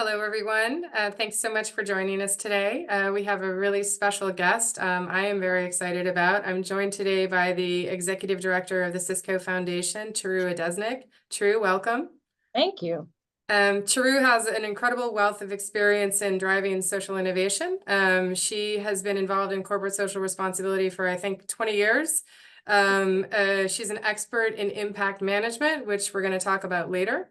Hello, everyone. Thanks so much for joining us today. We have a really special guest I am very excited about. I'm joined today by the Executive Director of the CISCO Foundation, Charu Adesnik. Charu, welcome. Thank you. Charu has an incredible wealth of experience in driving social innovation. She has been involved in corporate social responsibility for, I think, 20 years. She's an expert in impact management, which we're going to talk about later.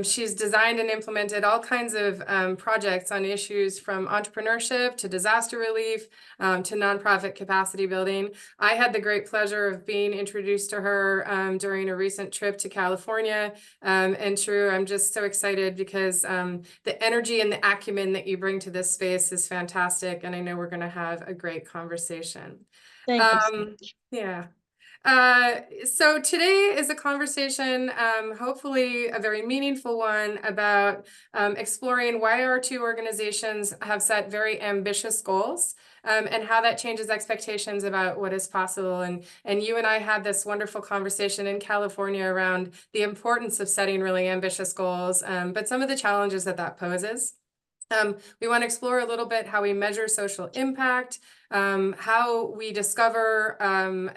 She's designed and implemented all kinds of projects on issues from entrepreneurship to disaster relief to nonprofit capacity building. I had the great pleasure of being introduced to her during a recent trip to California. And Charu, I'm just so excited because the energy and the acumen that you bring to this space is fantastic. And I know we're going to have a great conversation. Thank you so much. Yeah. So today is a conversation, hopefully a very meaningful one, about exploring why our two organizations have set very ambitious goals and how that changes expectations about what is possible. And you and I had this wonderful conversation in California around the importance of setting really ambitious goals, but some of the challenges that that poses. We want to explore a little bit how we measure social impact, how we discover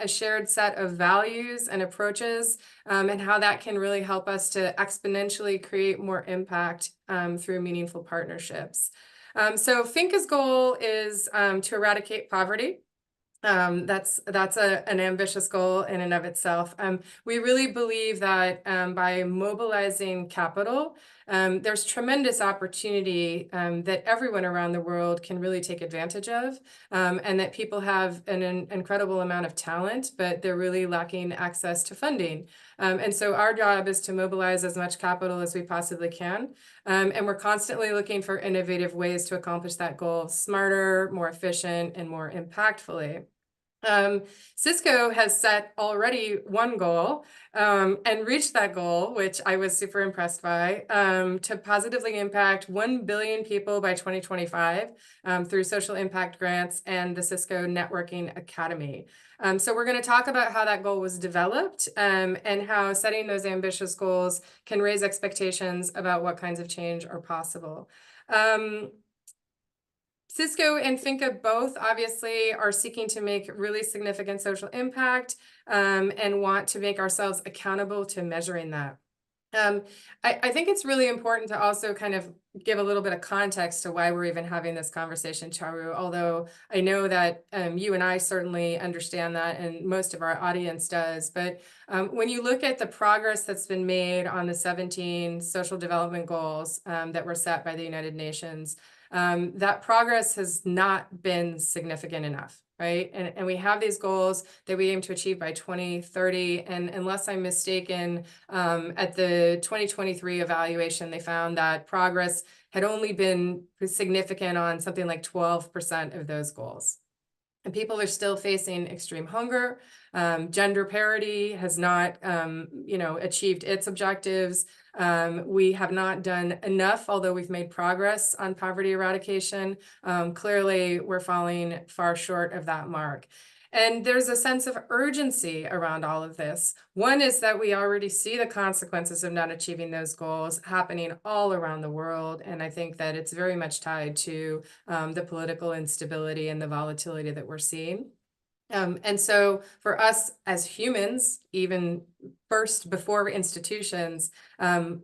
a shared set of values and approaches, and how that can really help us to exponentially create more impact through meaningful partnerships. So FINCA's goal is to eradicate poverty. That's an ambitious goal in and of itself. We really believe that by mobilizing capital, there's tremendous opportunity that everyone around the world can really take advantage of, and that people have an incredible amount of talent, but they're really lacking access to funding. And so our job is to mobilize as much capital as we possibly can. And we're constantly looking for innovative ways to accomplish that goal smarter, more efficient, and more impactfully. CISCO has set already one goal and reached that goal, which I was super impressed by, to positively impact 1 billion people by 2025 through social impact grants and the CISCO Networking Academy. So we're going to talk about how that goal was developed and how setting those ambitious goals can raise expectations about what kinds of change are possible. CISCO and FINCA both obviously are seeking to make really significant social impact and want to make ourselves accountable to measuring that. I think it's really important to also kind of give a little bit of context to why we're even having this conversation, Charu, although I know that you and I certainly understand that, and most of our audience does. But when you look at the progress that's been made on the 17 social development goals that were set by the United Nations, that progress has not been significant enough, right? And we have these goals that we aim to achieve by 2030. And unless I'm mistaken, at the 2023 evaluation, they found that progress had only been significant on something like 12% of those goals. And people are still facing extreme hunger. Gender parity has not, achieved its objectives. We have not done enough, although we've made progress on poverty eradication. Clearly, we're falling far short of that mark. And there's a sense of urgency around all of this. One is that we already see the consequences of not achieving those goals happening all around the world. And I think that it's very much tied to the political instability and the volatility that we're seeing. And so for us as humans, even first before institutions,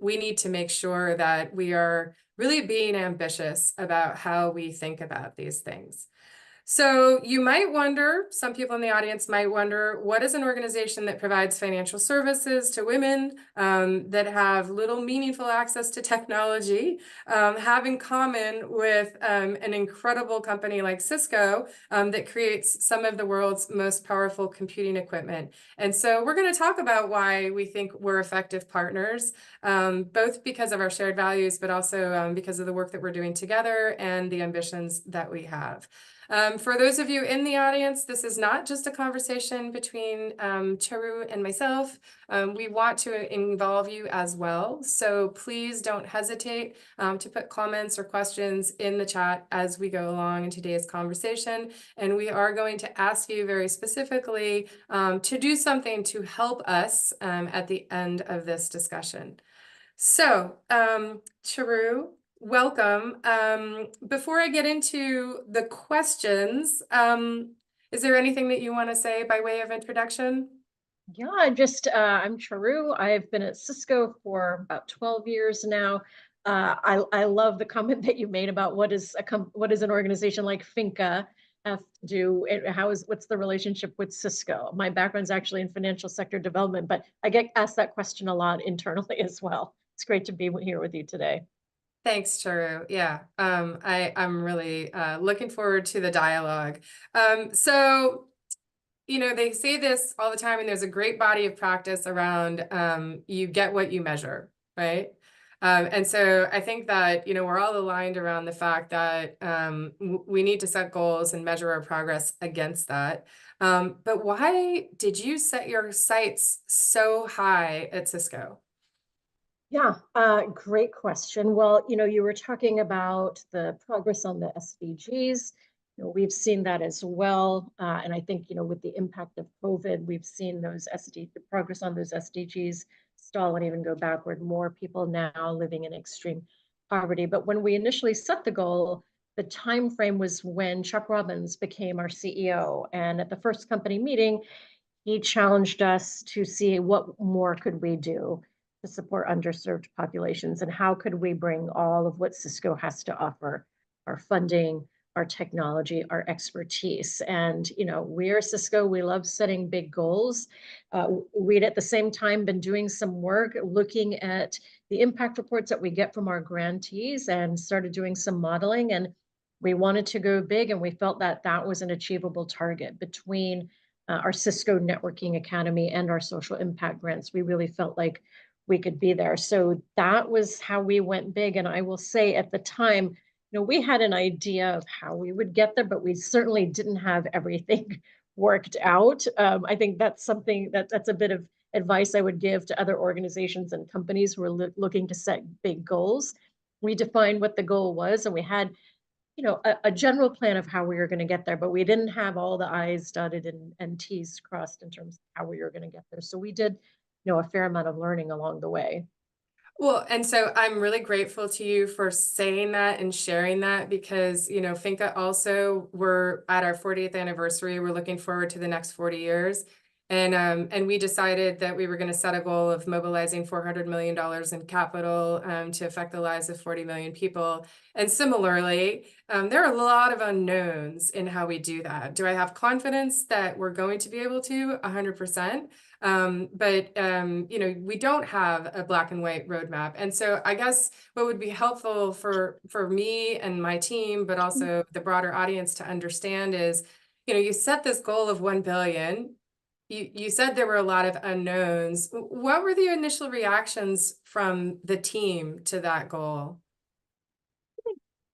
we need to make sure that we are really being ambitious about how we think about these things. So you might wonder, some people in the audience might wonder, what is an organization that provides financial services to women that have little meaningful access to technology have in common with an incredible company like CISCO that creates some of the world's most powerful computing equipment? And so we're going to talk about why we think we're effective partners, both because of our shared values, but also because of the work that we're doing together and the ambitions that we have. For those of you in the audience, this is not just a conversation between Charu and myself. We want to involve you as well. So please don't hesitate to put comments or questions in the chat as we go along in today's conversation. And we are going to ask you very specifically to do something to help us at the end of this discussion. So, Charu, welcome. Before I get into the questions, is there anything that you want to say by way of introduction? Yeah, I'm Charu. I've been at Cisco for about 12 years now. I love the comment that you made about what is an organization like FINCA have to do, and what's the relationship with Cisco? My background's actually in financial sector development, but I get asked that question a lot internally as well. It's great to be here with you today. Thanks, Charu. Yeah, I'm really looking forward to the dialogue. So, they say this all the time, and there's a great body of practice around you get what you measure, right? And so I think that, we're all aligned around the fact that we need to set goals and measure our progress against that. But why did you set your sights so high at Cisco? Yeah, great question. Well, you were talking about the progress on the SDGs. We've seen that as well. And I think, with the impact of COVID, we've seen the progress on those SDGs stall and even go backward. More people now living in extreme poverty. But when we initially set the goal, the time frame was when Chuck Robbins became our CEO. And at the first company meeting, he challenged us to see what more could we do to support underserved populations and how could we bring all of what Cisco has to offer, our funding, our technology, our expertise. And, we're Cisco, we love setting big goals. We'd at the same time been doing some work looking at the impact reports that we get from our grantees and started doing some modeling. And we wanted to go big, and we felt that that was an achievable target between our Cisco Networking Academy and our social impact grants. We really felt like we could be there. So that was how we went big. And I will say at the time, we had an idea of how we would get there, but we certainly didn't have everything worked out. I think that's something that's a bit of advice I would give to other organizations and companies who are looking to set big goals. We defined what the goal was, and we had a general plan of how we were going to get there, but we didn't have all the I's dotted and T's crossed in terms of how we were going to get there. So we did, a fair amount of learning along the way. Well, and so I'm really grateful to you for saying that and sharing that because, FINCA also, we're at our 40th anniversary. We're looking forward to the next 40 years. And we decided that we were going to set a goal of mobilizing $400 million in capital to affect the lives of 40 million people. And similarly, there are a lot of unknowns in how we do that. Do I have confidence that we're going to be able to? 100%. But we don't have a black and white roadmap. And so I guess what would be helpful for me and my team, but also the broader audience to understand is, you set this goal of 1 billion. You said there were a lot of unknowns. What were the initial reactions from the team to that goal?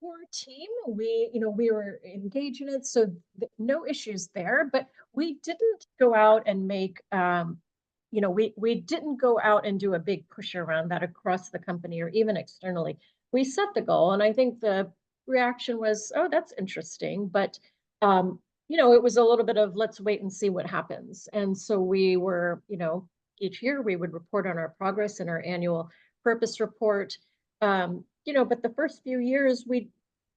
For our team, we were engaged in it, so no issues there. But we didn't go out and make, we didn't go out and do a big push around that across the company or even externally. We set the goal, and I think the reaction was, "Oh, that's interesting," but it was a little bit of let's wait and see what happens. And so we were, each year we would report on our progress in our annual purpose report. But the first few years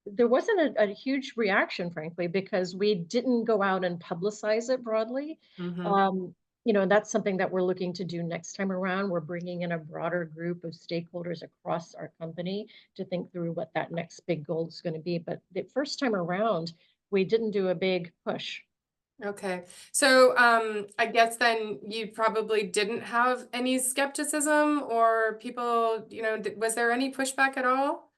there wasn't a huge reaction, frankly, because we didn't go out and publicize it broadly. Mm-hmm. That's something that we're looking to do next time around. We're bringing in a broader group of stakeholders across our company to think through what that next big goal is going to be. But the first time around, we didn't do a big push. Okay. So I guess then you probably didn't have any skepticism or people, was there any pushback at all?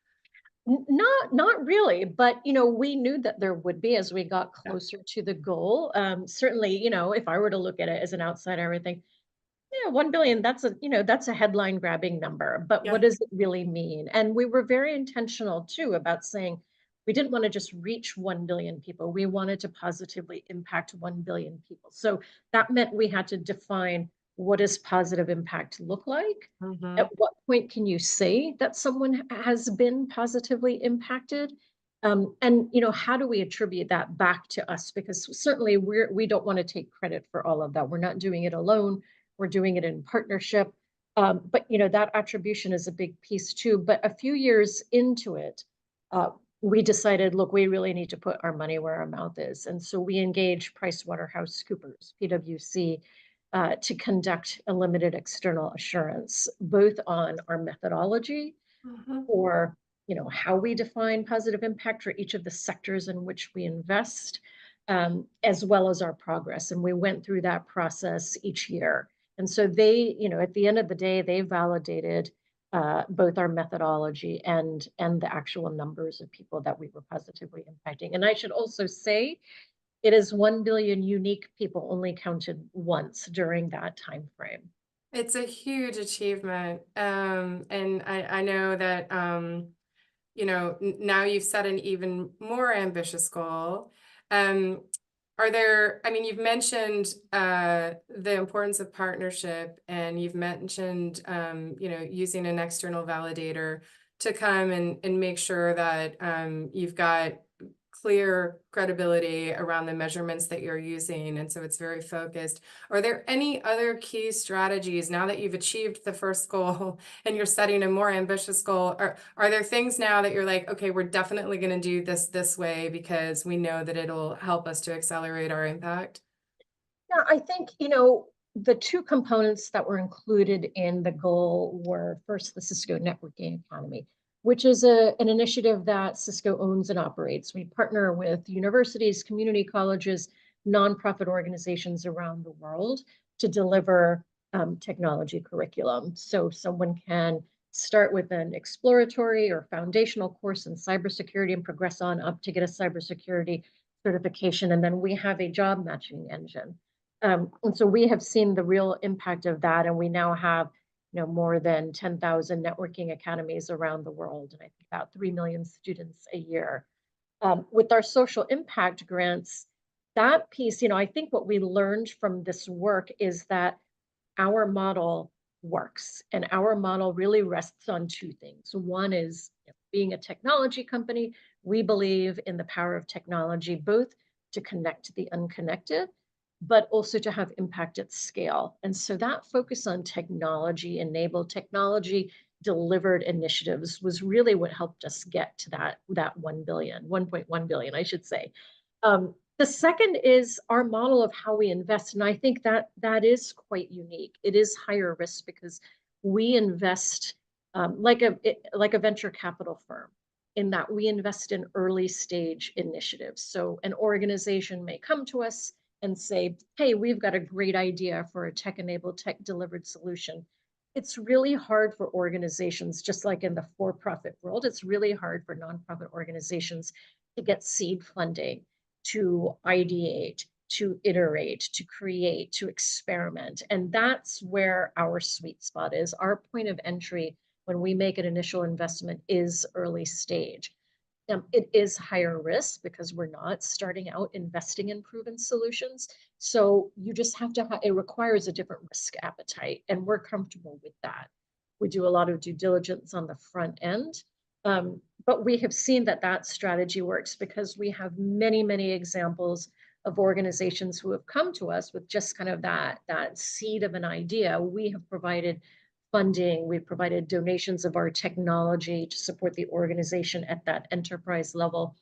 Not really, but we knew that there would be as we got Yeah. closer to the goal. Certainly, if I were to look at it as an outsider, I would think, yeah, 1 billion, that's a headline grabbing number, but what Yeah. does it really mean? And we were very intentional too about saying we didn't want to just reach 1 billion people. We wanted to positively impact 1 billion people. So that meant we had to define what does positive impact look like? Mm-hmm. At what point can you say that someone has been positively impacted? And how do we attribute that back to us? Because certainly we don't want to take credit for all of that. We're not doing it alone. We're doing it in partnership. But that attribution is a big piece too. But a few years into it, uh, we decided, look, we really need to put our money where our mouth is. And so we engaged PricewaterhouseCoopers, PwC, to conduct a limited external assurance, both on our methodology Mhm. for how we define positive impact for each of the sectors in which we invest, as well as our progress. And we went through that process each year. And so they, at the end of the day, they validated both our methodology and the actual numbers of people that we were positively impacting. And I should also say, it is 1 billion unique people only counted once during that time frame. It's a huge achievement. And I know that, now you've set an even more ambitious goal. Um, I mean, you've mentioned the importance of partnership, and you've mentioned, using an external validator to come and make sure that you've got clear credibility around the measurements that you're using. And so it's very focused. Are there any other key strategies now that you've achieved the first goal and you're setting a more ambitious goal? Are there things now that you're like, okay, we're definitely going to do this way because we know that it'll help us to accelerate our impact? Yeah, I think, the two components that were included in the goal were first the Cisco Networking Academy, which is an initiative that Cisco owns and operates. We partner with universities, community colleges, nonprofit organizations around the world to deliver technology curriculum. So someone can start with an exploratory or foundational course in cybersecurity and progress on up to get a cybersecurity certification. And then we have a job matching engine. And so we have seen the real impact of that, and we now have more than 10,000 networking academies around the world, and I think about 3 million students a year. With our social impact grants, that piece, I think what we learned from this work is that our model works, and our model really rests on two things. One is, being a technology company, we believe in the power of technology, both to connect the unconnected, but also to have impact at scale. And so that focus on technology enabled, technology delivered initiatives was really what helped us get to that 1 billion, 1.1 billion, I should say. The second is our model of how we invest. And I think that is quite unique. It is higher risk because we invest like a venture capital firm, in that we invest in early stage initiatives. So an organization may come to us and say, hey, we've got a great idea for a tech-enabled, tech-delivered solution. It's really hard for organizations, just like in the for-profit world, it's really hard for nonprofit organizations to get seed funding, to ideate, to iterate, to create, to experiment. And that's where our sweet spot is. Our point of entry when we make an initial investment is early stage. It is higher risk because we're not starting out investing in proven solutions. So you just have to, it requires a different risk appetite, and we're comfortable with that. We do a lot of due diligence on the front end. But we have seen that strategy works because we have many, many examples of organizations who have come to us with just kind of that seed of an idea. We have provided funding, we've provided donations of our technology to support the organization at that enterprise level,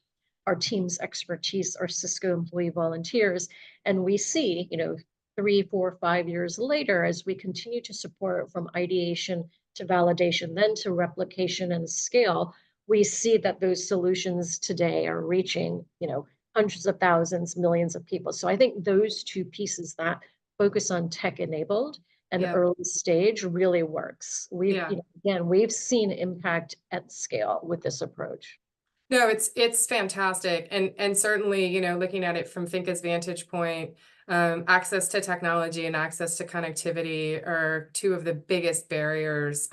our team's expertise, our Cisco employee volunteers. And we see, 3, 4, 5 years later, as we continue to support from ideation to validation, then to replication and scale, we see that those solutions today are reaching, hundreds of thousands, millions of people. So I think those two pieces, that focus on tech enabled and Yeah. early stage, really works. Yeah. We've seen impact at scale with this approach. No, it's fantastic. And certainly, looking at it from FINCA's vantage point, access to technology and access to connectivity are two of the biggest barriers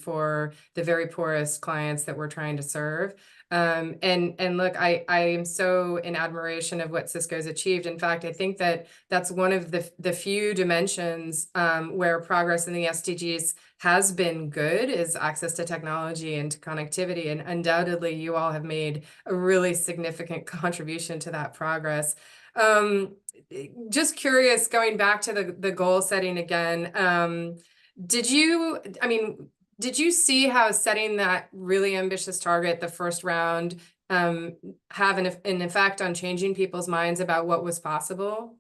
for the very poorest clients that we're trying to serve. And look, I am so in admiration of what Cisco's achieved. In fact, I think that that's one of the few dimensions where progress in the SDGs has been good, is access to technology and to connectivity. And undoubtedly, you all have made a really significant contribution to that progress. Just curious, going back to the goal setting again, I mean, did you see how setting that really ambitious target the first round have an effect on changing people's minds about what was possible?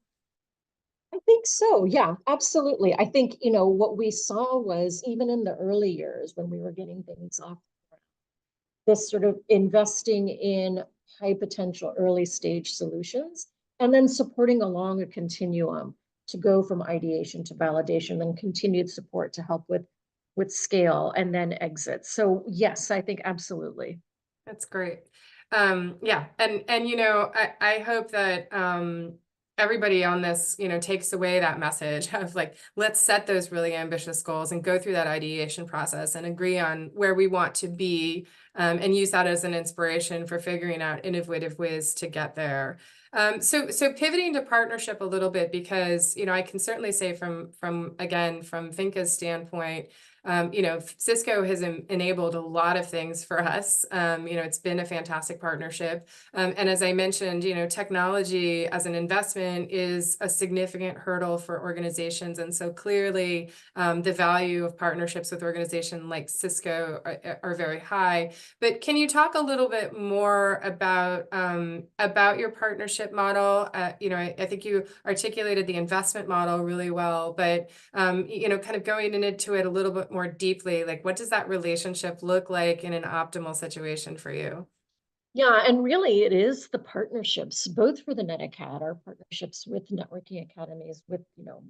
I think so. Yeah, absolutely. I think, what we saw was even in the early years when we were getting things off, this sort of investing in high potential early stage solutions and then supporting along a continuum to go from ideation to validation and continued support to help with scale and then exit. So yes, I think absolutely. That's great. Yeah, and I hope that everybody on this, takes away that message of like, let's set those really ambitious goals and go through that ideation process and agree on where we want to be, and use that as an inspiration for figuring out innovative ways to get there. So pivoting to partnership a little bit, because I can certainly say from again from FINCA's standpoint, Cisco has enabled a lot of things for us. It's been a fantastic partnership. And as I mentioned, technology as an investment is a significant hurdle for organizations. And so clearly, the value of partnerships with organizations like Cisco are very high. But can you talk a little bit more about your partnership model? I think you articulated the investment model really well, but kind of going into it a little bit more deeply, like what does that relationship look like in an optimal situation for you? Yeah, and really it is the partnerships, both for the NetAcad, our partnerships with networking academies, with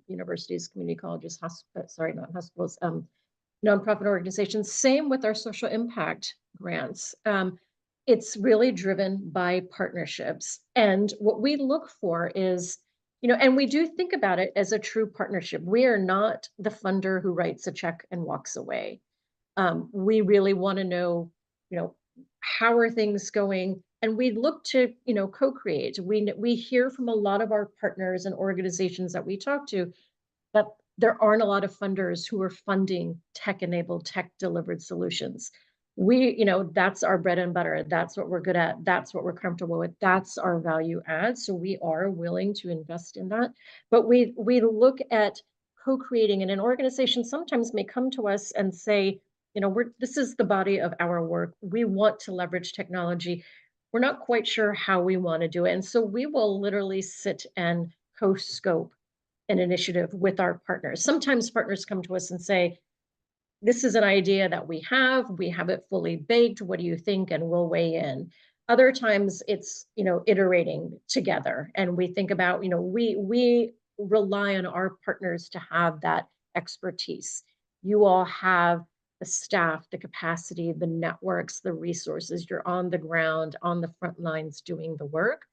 universities, community colleges, sorry, not hospitals, nonprofit organizations. Same with our social impact grants. It's really driven by partnerships, and what we look for is, and we do think about it as a true partnership. We are not the funder who writes a check and walks away. We really want to know, you know, how are things going? And we look to, co-create. We hear from a lot of our partners and organizations that we talk to that there aren't a lot of funders who are funding tech-enabled, tech-delivered solutions. That's our bread and butter. That's what we're good at. That's what we're comfortable with. That's our value add. So we are willing to invest in that. But we look at co-creating, and an organization sometimes may come to us and say, this is the body of our work. We want to leverage technology. We're not quite sure how we want to do it. And so we will literally sit and co-scope an initiative with our partners. Sometimes partners come to us and say, this is an idea that we have it fully baked. What do you think? And we'll weigh in. Other times it's, iterating together. And we think about, we rely on our partners to have that expertise. You all have the staff, the capacity, the networks, the resources. You're on the ground, on the front lines doing the work.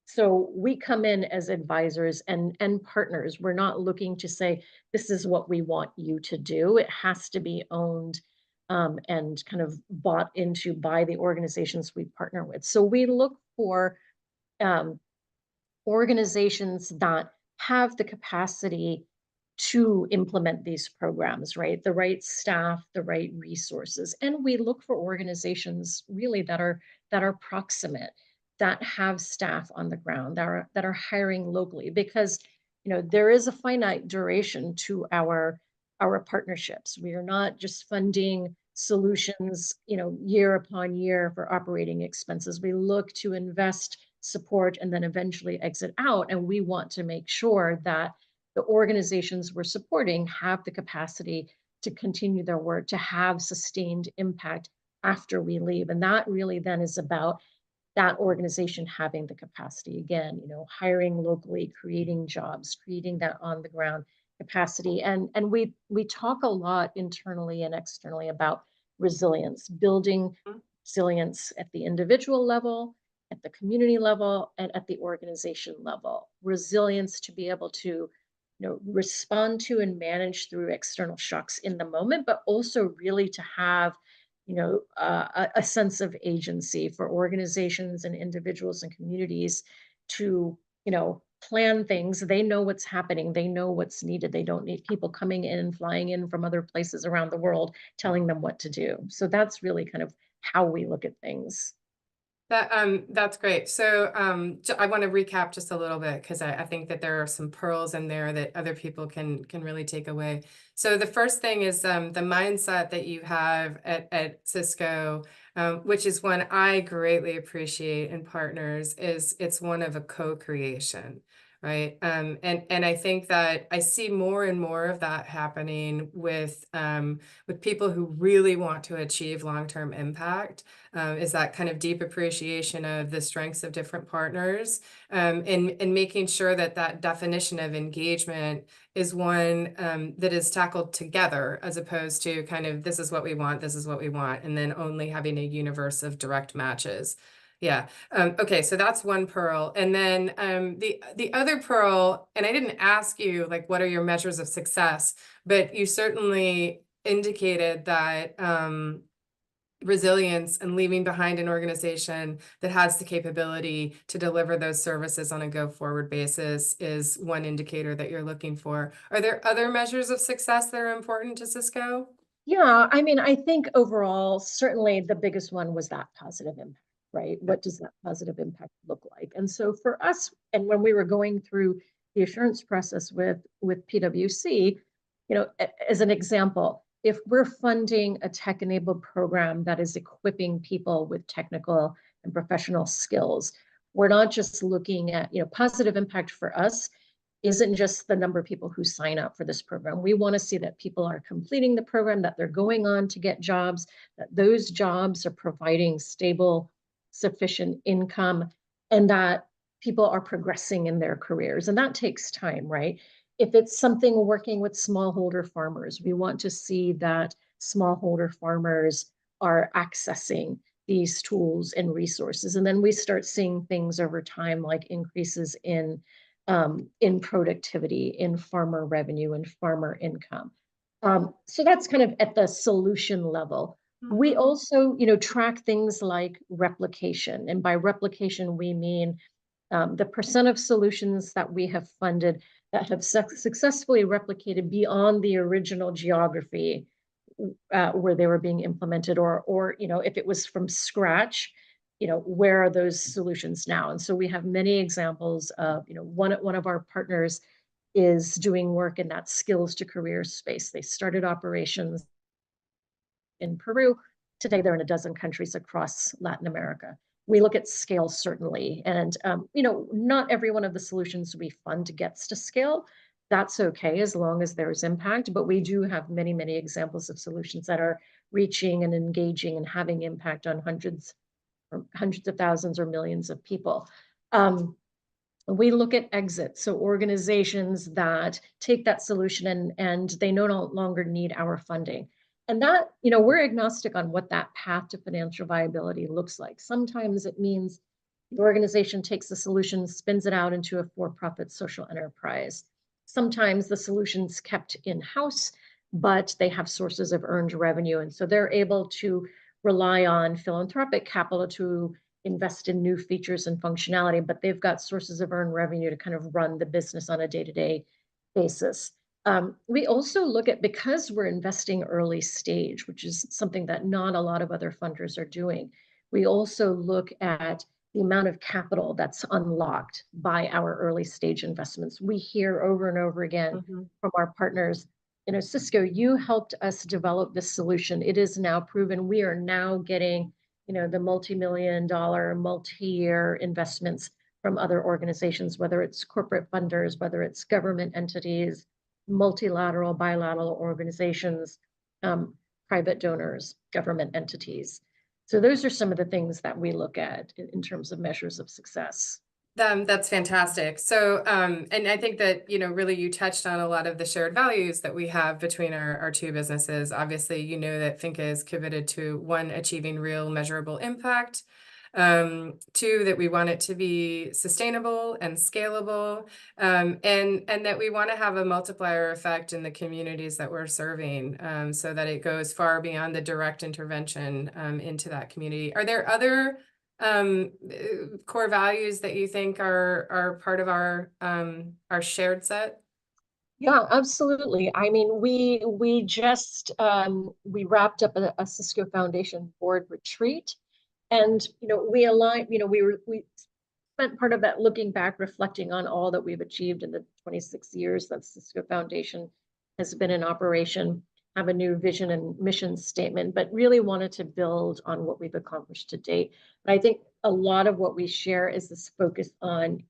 So we come in as advisors and partners. We're not looking to say, this is what we want you to do. It has to be owned, and kind of bought into by the organizations we partner with. So we look for um, organizations that have the capacity to implement these programs, right? The right staff, the right resources. And we look for organizations really that are proximate, that have staff on the ground, that are hiring locally, because there is a finite duration to our partnerships. We are not just funding solutions, year upon year for operating expenses. We look to invest, support, and then eventually exit out. And we want to make sure that the organizations we're supporting have the capacity to continue their work, to have sustained impact after we leave. And that really then is about that organization having the capacity, again, hiring locally, creating jobs, creating that on the ground capacity. And we talk a lot internally and externally about resilience, building resilience at the individual level, at the community level, and at the organization level. Resilience to be able to respond to and manage through external shocks in the moment, but also really to have a sense of agency for organizations and individuals and communities to plan things. They know what's happening, they know what's needed. They don't need people coming in and flying in from other places around the world telling them what to do. So that's really kind of how we look at things. That's great. So I want to recap just a little bit because I think that there are some pearls in there that other people can really take away. So the first thing is the mindset that you have at Cisco, which is one I greatly appreciate in partners, is it's one of a co-creation, right? And I think that I see more and more of that happening with people who really want to achieve long-term impact. Is that kind of deep appreciation of the strengths of different partners, and making sure that that definition of engagement is one that is tackled together, as opposed to kind of this is what we want, this is what we want, and then only having a universe of direct matches. Yeah. Okay. So that's one pearl, and then the other pearl, and I didn't ask you like what are your measures of success, but you certainly indicated that resilience and leaving behind an organization that has the capability to deliver those services on a go-forward basis is one indicator that you're looking for. Are there other measures of success that are important to Cisco? Yeah, I mean, I think overall, certainly the biggest one was that positive impact, right? What does that positive impact look like? And so for us, and when we were going through the assurance process with PwC, as an example, if we're funding a tech-enabled program that is equipping people with technical and professional skills, we're not just looking at, positive impact for us isn't just the number of people who sign up for this program. We want to see that people are completing the program, that they're going on to get jobs, that those jobs are providing stable, sufficient income, and that people are progressing in their careers. And that takes time, right? If it's something working with smallholder farmers, we want to see that smallholder farmers are accessing these tools and resources. And then we start seeing things over time like increases in productivity, in farmer revenue, and farmer income. So that's kind of at the solution level. We also, track things like replication. And by replication, we mean the percent of solutions that we have funded that have successfully replicated beyond the original geography where they were being implemented, or if it was from scratch, where are those solutions now? And so we have many examples of, one of our partners is doing work in that skills to careers space. They started operations in Peru. Today, they're in a dozen countries across Latin America. We look at scale, certainly. And, not every one of the solutions we fund gets to scale. That's okay as long as there's impact. But we do have many, many examples of solutions that are reaching and engaging and having impact on hundreds of thousands or millions of people. We look at exits, so organizations that take that solution and they no longer need our funding. And that, we're agnostic on what that path to financial viability looks like. Sometimes it means the organization takes the solution, spins it out into a for-profit social enterprise. Sometimes the solution's kept in-house, but they have sources of earned revenue. And so they're able to rely on philanthropic capital to invest in new features and functionality, but they've got sources of earned revenue to kind of run the business on a day-to-day basis. We also look at, because we're investing early stage, which is something that not a lot of other funders are doing, we also look at the amount of capital that's unlocked by our early stage investments. We hear over and over again from our partners, Cisco, you helped us develop this solution. It is now proven. We are now getting, the multi-million-dollar, multi-year investments from other organizations, whether it's corporate funders, whether it's government entities, multilateral, bilateral organizations, private donors, government entities. So those are some of the things that we look at in terms of measures of success. That's fantastic. So, and I think that, really you touched on a lot of the shared values that we have between our two businesses. Obviously, that FINCA is committed to, one, achieving real measurable impact. Two, that we want it to be sustainable and scalable, and that we want to have a multiplier effect in the communities that we're serving, so that it goes far beyond the direct intervention into that community. Are there other core values that you think are part of our shared set? Yeah, absolutely. I mean, we just we wrapped up a CISCO Foundation board retreat, And, we spent part of that looking back, reflecting on all that we've achieved in the 26 years that CISCO Foundation has been in operation, have a new vision and mission statement, but really wanted to build on what we've accomplished to date. And I think a lot of what we share is this focus on,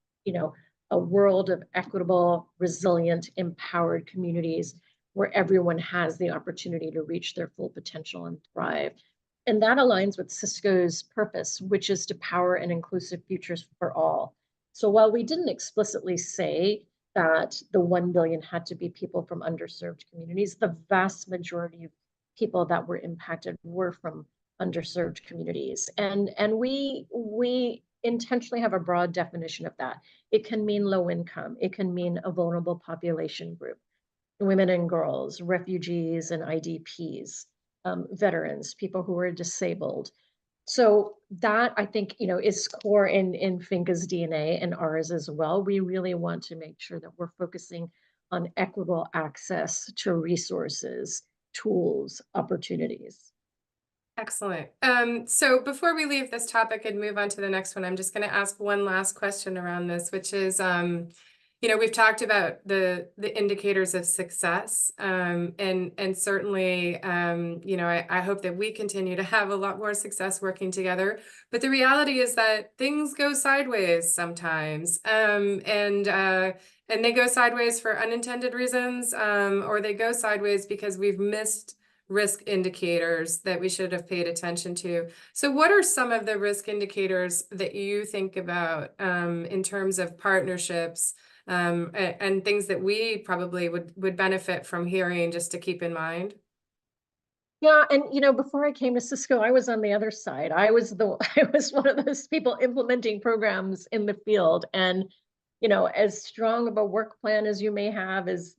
a world of equitable, resilient, empowered communities where everyone has the opportunity to reach their full potential and thrive. And that aligns with CISCO's purpose, which is to power an inclusive futures for all. So while we didn't explicitly say that the 1 billion had to be people from underserved communities, the vast majority of people that were impacted were from underserved communities. And we intentionally have a broad definition of that. It can mean low income, it can mean a vulnerable population group, women and girls, refugees and IDPs, veterans, people who are disabled. So that, I think, is core in FINCA's DNA and ours as well. We really want to make sure that we're focusing on equitable access to resources, tools, opportunities. Excellent. So before we leave this topic and move on to the next one, I'm just going to ask one last question around this, which is, we've talked about the indicators of success, and certainly, I hope that we continue to have a lot more success working together. But the reality is that things go sideways sometimes, and they go sideways for unintended reasons, or they go sideways because we've missed risk indicators that we should have paid attention to. So what are some of the risk indicators that you think about in terms of partnerships, and things that we probably would benefit from hearing, just to keep in mind? Yeah, and before I came to CISCO, I was on the other side. I was I was one of those people implementing programs in the field. And as strong of a work plan as you may have, as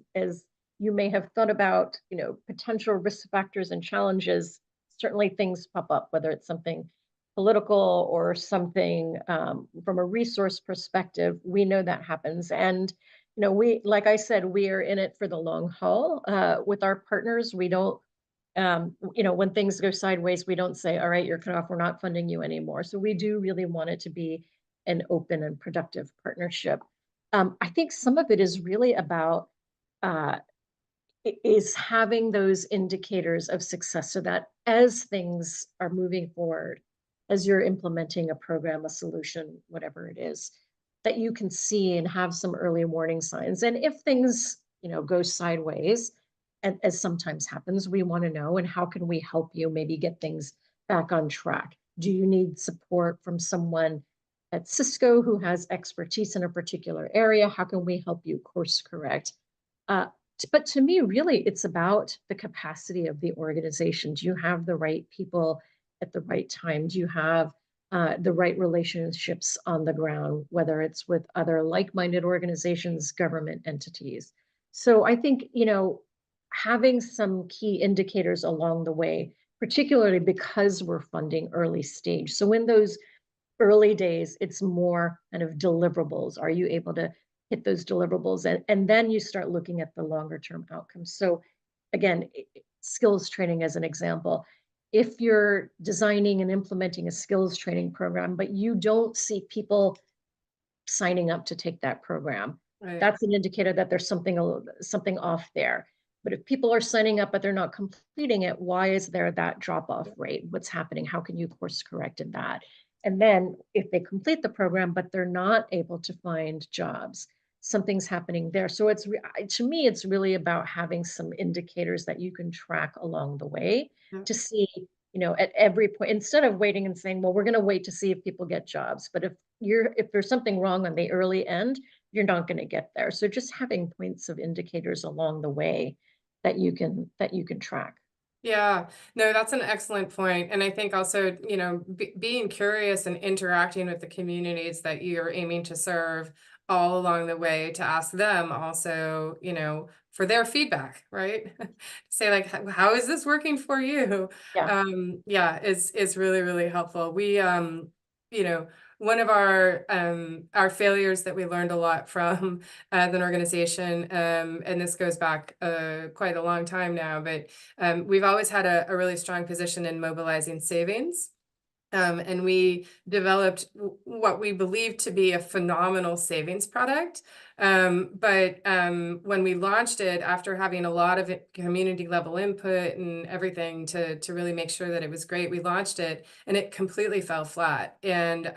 you may have thought about, potential risk factors and challenges, certainly things pop up, whether it's something political or something from a resource perspective. We know that happens. And like I said, we are in it for the long haul with our partners. We don't when things go sideways, we don't say, all right, you're cut off, we're not funding you anymore. So we do really want it to be an open and productive partnership. I think some of it is really about is having those indicators of success so that as things are moving forward, as you're implementing a program, a solution, whatever it is, that you can see and have some early warning signs. And if things, go sideways, and as sometimes happens, we want to know, and how can we help you maybe get things back on track? Do you need support from someone at CISCO who has expertise in a particular area? How can we help you course correct? But to me, really, it's about the capacity of the organization. Do you have the right people at the right time? Do you have the right relationships on the ground, whether it's with other like-minded organizations, government entities? So I think, having some key indicators along the way, particularly because we're funding early stage. So in those early days, it's more kind of deliverables. Are you able to hit those deliverables? And then you start looking at the longer term outcomes. So again, skills training as an example. If you're designing and implementing a skills training program, but you don't see people signing up to take that program, Right. that's an indicator that there's something off there. But if people are signing up, but they're not completing it, why is there that drop off rate? What's happening? How can you course correct in that? And then if they complete the program, but they're not able to find jobs, something's happening there. So to me, it's really about having some indicators that you can track along the way Yeah. to see, at every point, instead of waiting and saying, well, we're going to wait to see if people get jobs. But if there's something wrong on the early end, you're not going to get there. So just having points of indicators along the way that you can track. Yeah, no, that's an excellent point. And I think also, being curious and interacting with the communities that you're aiming to serve all along the way, to ask them also, for their feedback, right? Say like, how is this working for you? Yeah. Yeah, is really, really helpful. We, you know, one of our failures that we learned a lot from as an organization, and this goes back quite a long time now, but we've always had a really strong position in mobilizing savings. And we developed what we believe to be a phenomenal savings product. But when we launched it, after having a lot of community level input and everything to really make sure that it was great, we launched it and it completely fell flat. And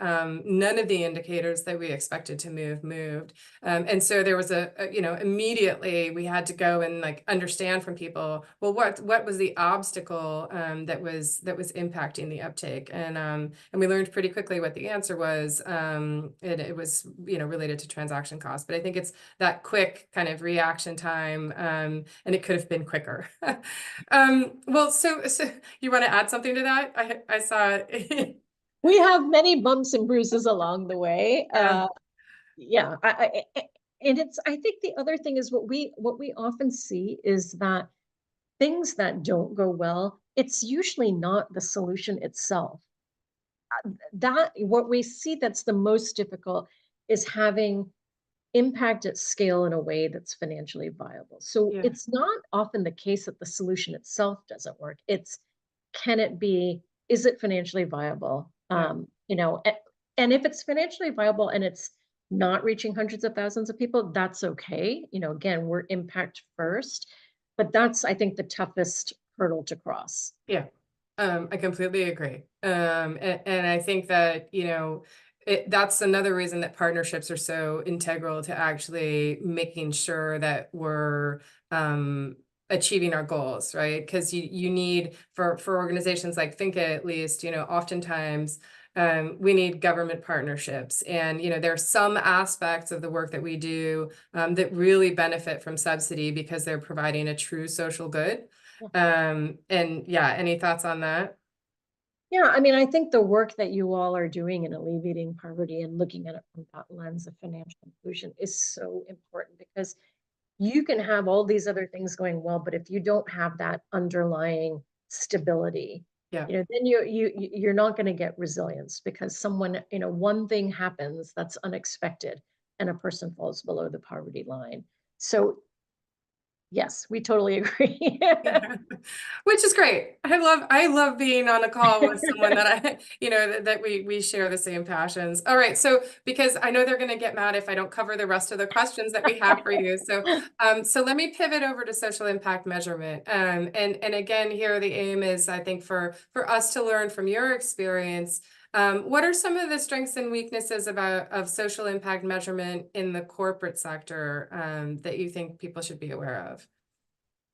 none of the indicators that we expected to moved. And so there was immediately we had to go and like understand from people, well, what was the obstacle that was impacting the uptake? And we learned pretty quickly what the answer was. It was, related to transaction costs, but I think it's that quick kind of reaction time, and it could have been quicker. Well, so you want to add something to that? I saw. We have many bumps and bruises along the way. Yeah. Yeah, and I think the other thing is what we often see is that things that don't go well, it's usually not the solution itself. That what we see that's the most difficult is having impact at scale in a way that's financially viable. So Yeah. it's not often the case that the solution itself doesn't work. It's can it be, is it financially viable? Yeah. And if it's financially viable and it's not reaching hundreds of thousands of people, that's okay. Again, we're impact first, but that's, I think, the toughest hurdle to cross. Yeah. I completely agree. And I think that, that's another reason that partnerships are so integral to actually making sure that we're achieving our goals, right? Because you need for organizations like FINCA, at least, oftentimes we need government partnerships. And, there are some aspects of the work that we do that really benefit from subsidy because they're providing a true social good. And yeah, any thoughts on that? Yeah, I mean, I think the work that you all are doing in alleviating poverty and looking at it from that lens of financial inclusion is so important because you can have all these other things going well, but if you don't have that underlying stability, Yeah. then you're not going to get resilience because one thing happens that's unexpected and a person falls below the poverty line. So yes, we totally agree. Yeah. Which is great. I love being on a call with someone that that we share the same passions. All right. So because I know they're going to get mad if I don't cover the rest of the questions that we have for you. So let me pivot over to social impact measurement. And again, here the aim is, I think, for us to learn from your experience. What are some of the strengths and weaknesses of social impact measurement in the corporate sector that you think people should be aware of?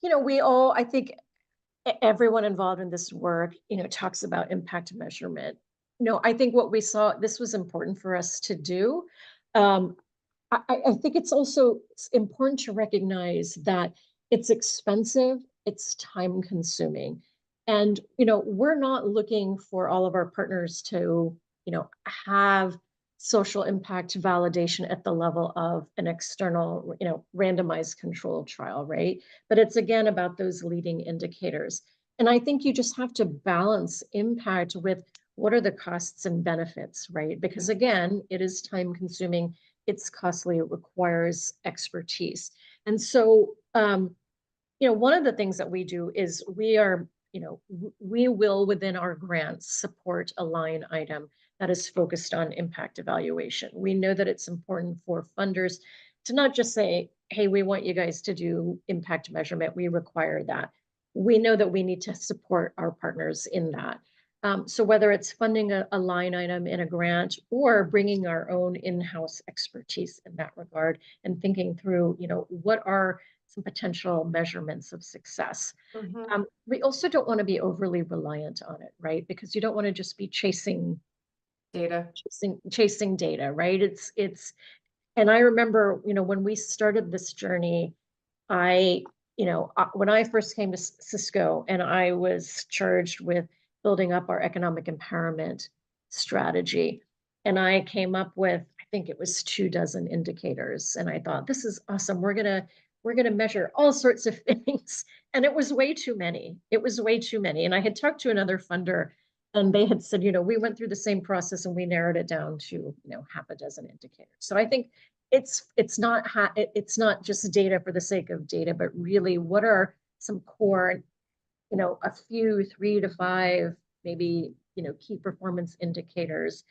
I think everyone involved in this work, talks about impact measurement. I think what we saw, this was important for us to do. Um, I think it's important to recognize that it's expensive, it's time consuming. And, we're not looking for all of our partners to, have social impact validation at the level of an external, randomized controlled trial, right? But it's again about those leading indicators. And I think you just have to balance impact with what are the costs and benefits, right? Because again, it is time consuming, it's costly, it requires expertise. And so, one of the things that we do is we will within our grants support a line item that is focused on impact evaluation. We know that it's important for funders to not just say, hey, we want you guys to do impact measurement, we require that. We know that we need to support our partners in that. So whether it's funding a line item in a grant or bringing our own in-house expertise in that regard and thinking through, what are some potential measurements of success. We also don't want to be overly reliant on it, right? Because you don't want to just be chasing Data. data, right? And I remember, when we started this journey, when I first came to CISCO and I was charged with building up our economic empowerment strategy, and I came up with, I think it was 24 indicators, and I thought, this is awesome. We're gonna measure all sorts of things, and it was way too many. It was way too many. And I had talked to another funder, and they had said, we went through the same process and we narrowed it down to, half a dozen indicators. So I think it's not just data for the sake of data, but really what are some core, a few 3 to 5, maybe key performance indicators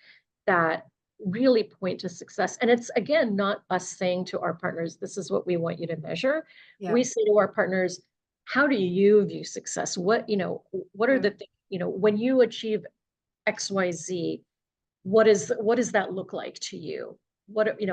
that really point to success. And it's, again, not us saying to our partners, this is what we want you to measure. Yeah. We say to our partners, how do you view success? What are Yeah. the things, when you achieve XYZ, what does that look like to you?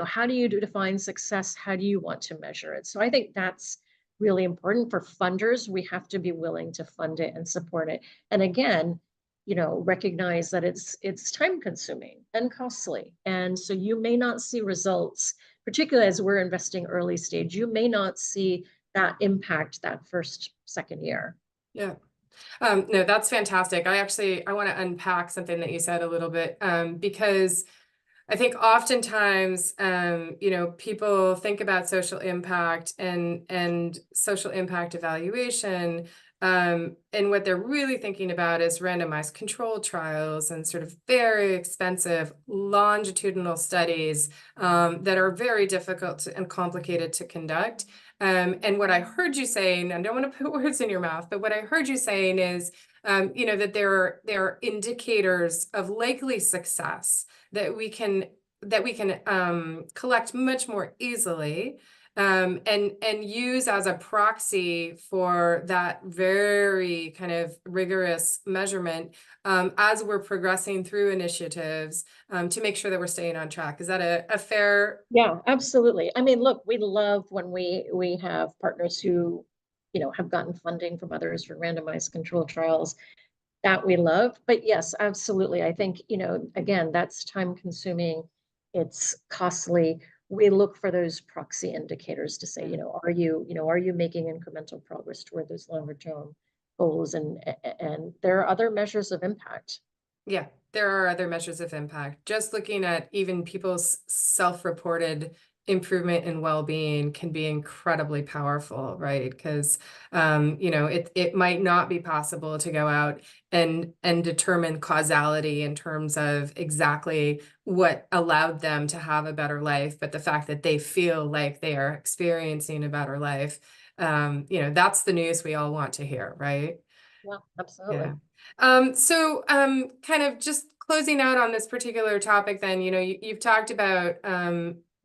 How do you define success? How do you want to measure it? So I think that's really important for funders. We have to be willing to fund it and support it. And again, recognize that it's time consuming and costly. And so you may not see results, particularly as we're investing early stage, you may not see that impact that second year. Yeah. No, that's fantastic. I want to unpack something that you said a little bit, because I think oftentimes, people think about social impact and social impact evaluation, and what they're really thinking about is randomized controlled trials and sort of very expensive longitudinal studies, that are very difficult and complicated to conduct. And what I heard you saying, and I don't want to put words in your mouth, but what I heard you saying is, that there are indicators of likely success that we can collect much more easily, and use as a proxy for that very kind of rigorous measurement, as we're progressing through initiatives, to make sure that we're staying on track. Is that a fair? Yeah, absolutely. I mean, look, we love when we have partners who, have gotten funding from others for randomized controlled trials. That we love. But yes, absolutely. I think, again, that's time consuming. It's costly. We look for those proxy indicators to say, Yeah. are you making incremental progress toward those longer term goals? And there are other measures of impact. Yeah, there are other measures of impact. Just looking at even people's self-reported improvement in well-being can be incredibly powerful, right? Because it might not be possible to go out and determine causality in terms of exactly what allowed them to have a better life, but the fact that they feel like they are experiencing a better life, that's the news we all want to hear, right? Yeah, absolutely. Yeah. Kind of just closing out on this particular topic, then, you've talked about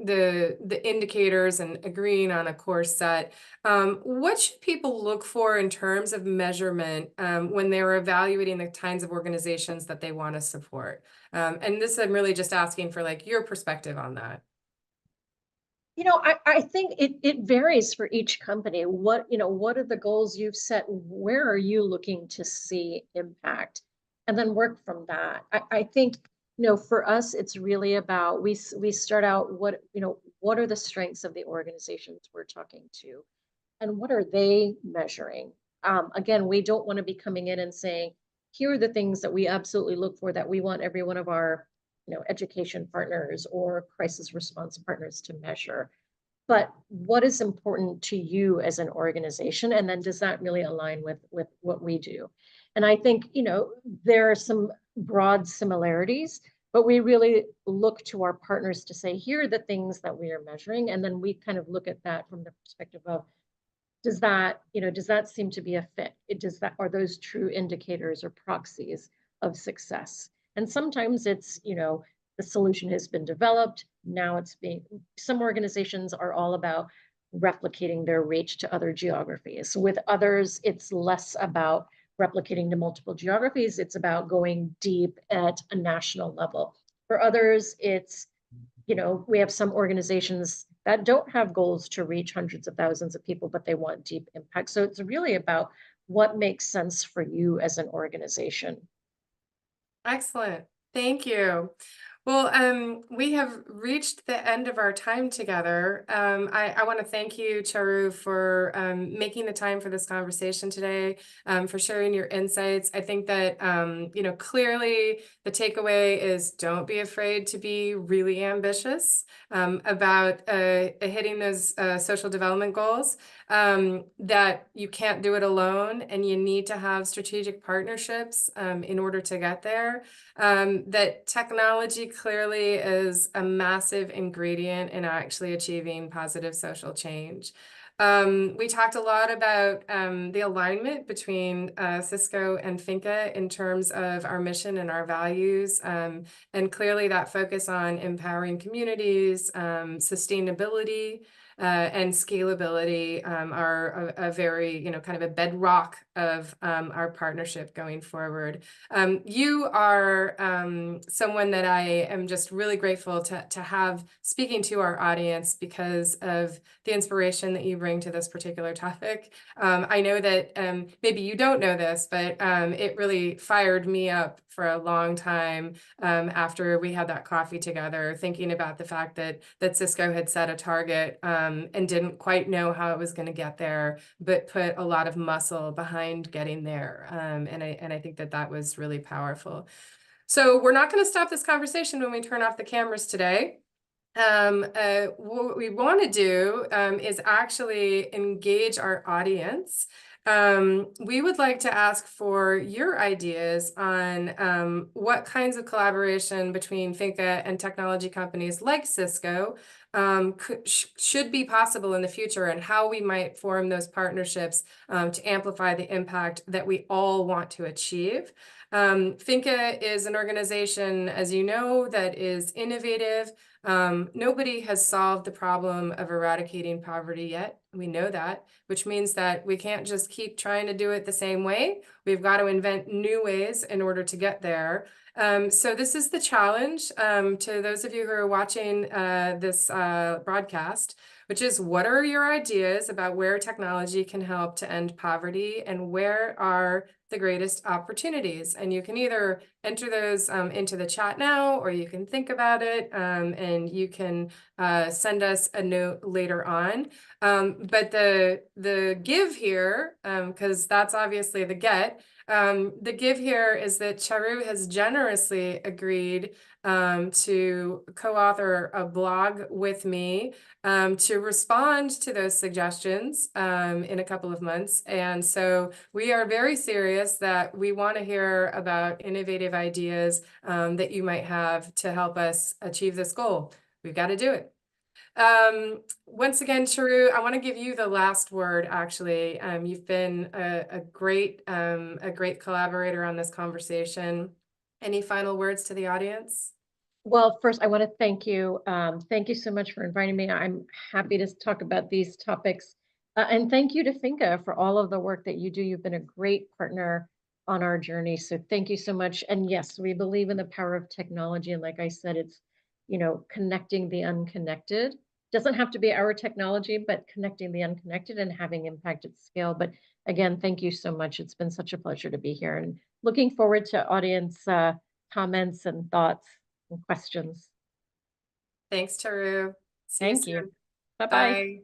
the indicators and agreeing on a core set. What should people look for in terms of measurement, when they're evaluating the kinds of organizations that they want to support? And this, I'm really just asking for like your perspective on that. I think it varies for each company. What are the goals you've set? Where are you looking to see impact? And then work from that. I think, for us, it's really about, we start out, what are the strengths of the organizations we're talking to? And what are they measuring? Again, we don't want to be coming in and saying, here are the things that we absolutely look for that we want every one of our education partners or crisis response partners to measure. But what is important to you as an organization? And then does that really align with what we do? And I think, there are some broad similarities, but we really look to our partners to say, here are the things that we are measuring. And then we kind of look at that from the perspective of, does that seem to be a fit? Are those true indicators or proxies of success? And sometimes it's, the solution has been developed. Now some organizations are all about replicating their reach to other geographies. With others, it's less about replicating to multiple geographies. It's about going deep at a national level. For others, it's, we have some organizations that don't have goals to reach hundreds of thousands of people, but they want deep impact. So it's really about what makes sense for you as an organization. Excellent. Thank you. Well, we have reached the end of our time together. I want to thank you, Charu, for making the time for this conversation today, for sharing your insights. I think that, clearly the takeaway is don't be afraid to be really ambitious about hitting those social development goals, that you can't do it alone and you need to have strategic partnerships in order to get there. That technology clearly is a massive ingredient in actually achieving positive social change. We talked a lot about the alignment between CISCO and FINCA in terms of our mission and our values, and clearly that focus on empowering communities, sustainability, and scalability are a very, kind of a bedrock of our partnership going forward. You are someone that I am just really grateful to have speaking to our audience because of the inspiration that you bring to this particular topic. I know that maybe you don't know this, but it really fired me up for a long time after we had that coffee together, thinking about the fact that CISCO had set a target and didn't quite know how it was going to get there, but put a lot of muscle behind getting there. And I think that was really powerful. So we're not going to stop this conversation when we turn off the cameras today. What we want to do is actually engage our audience. We would like to ask for your ideas on what kinds of collaboration between FINCA and technology companies like CISCO should be possible in the future, and how we might form those partnerships to amplify the impact that we all want to achieve. FINCA is an organization, as you know, that is innovative. Nobody has solved the problem of eradicating poverty yet. We know that, which means that we can't just keep trying to do it the same way. We've got to invent new ways in order to get there. So this is the challenge to those of you who are watching this broadcast, which is, what are your ideas about where technology can help to end poverty, and where are the greatest opportunities? And you can either enter those into the chat now, or you can think about it and you can send us a note later on. But the give here, because that's obviously the get, the give here is that Charu has generously agreed to co-author a blog with me to respond to those suggestions in a couple of months. And so we are very serious that we want to hear about innovative ideas that you might have to help us achieve this goal. We've got to do it. Once again, Charu, I want to give you the last word, actually. You've been a great collaborator on this conversation. Any final words to the audience? Well, first, I want to thank you. Thank you so much for inviting me. I'm happy to talk about these topics. And thank you to FINCA for all of the work that you do. You've been a great partner on our journey. So thank you so much. And yes, we believe in the power of technology. And like I said, it's, connecting the unconnected. Doesn't have to be our technology, but connecting the unconnected and having impact at scale. But again, thank you so much. It's been such a pleasure to be here, and looking forward to audience comments and thoughts and questions. Thanks, Charu. See you Thank soon. you. Bye-bye. Bye.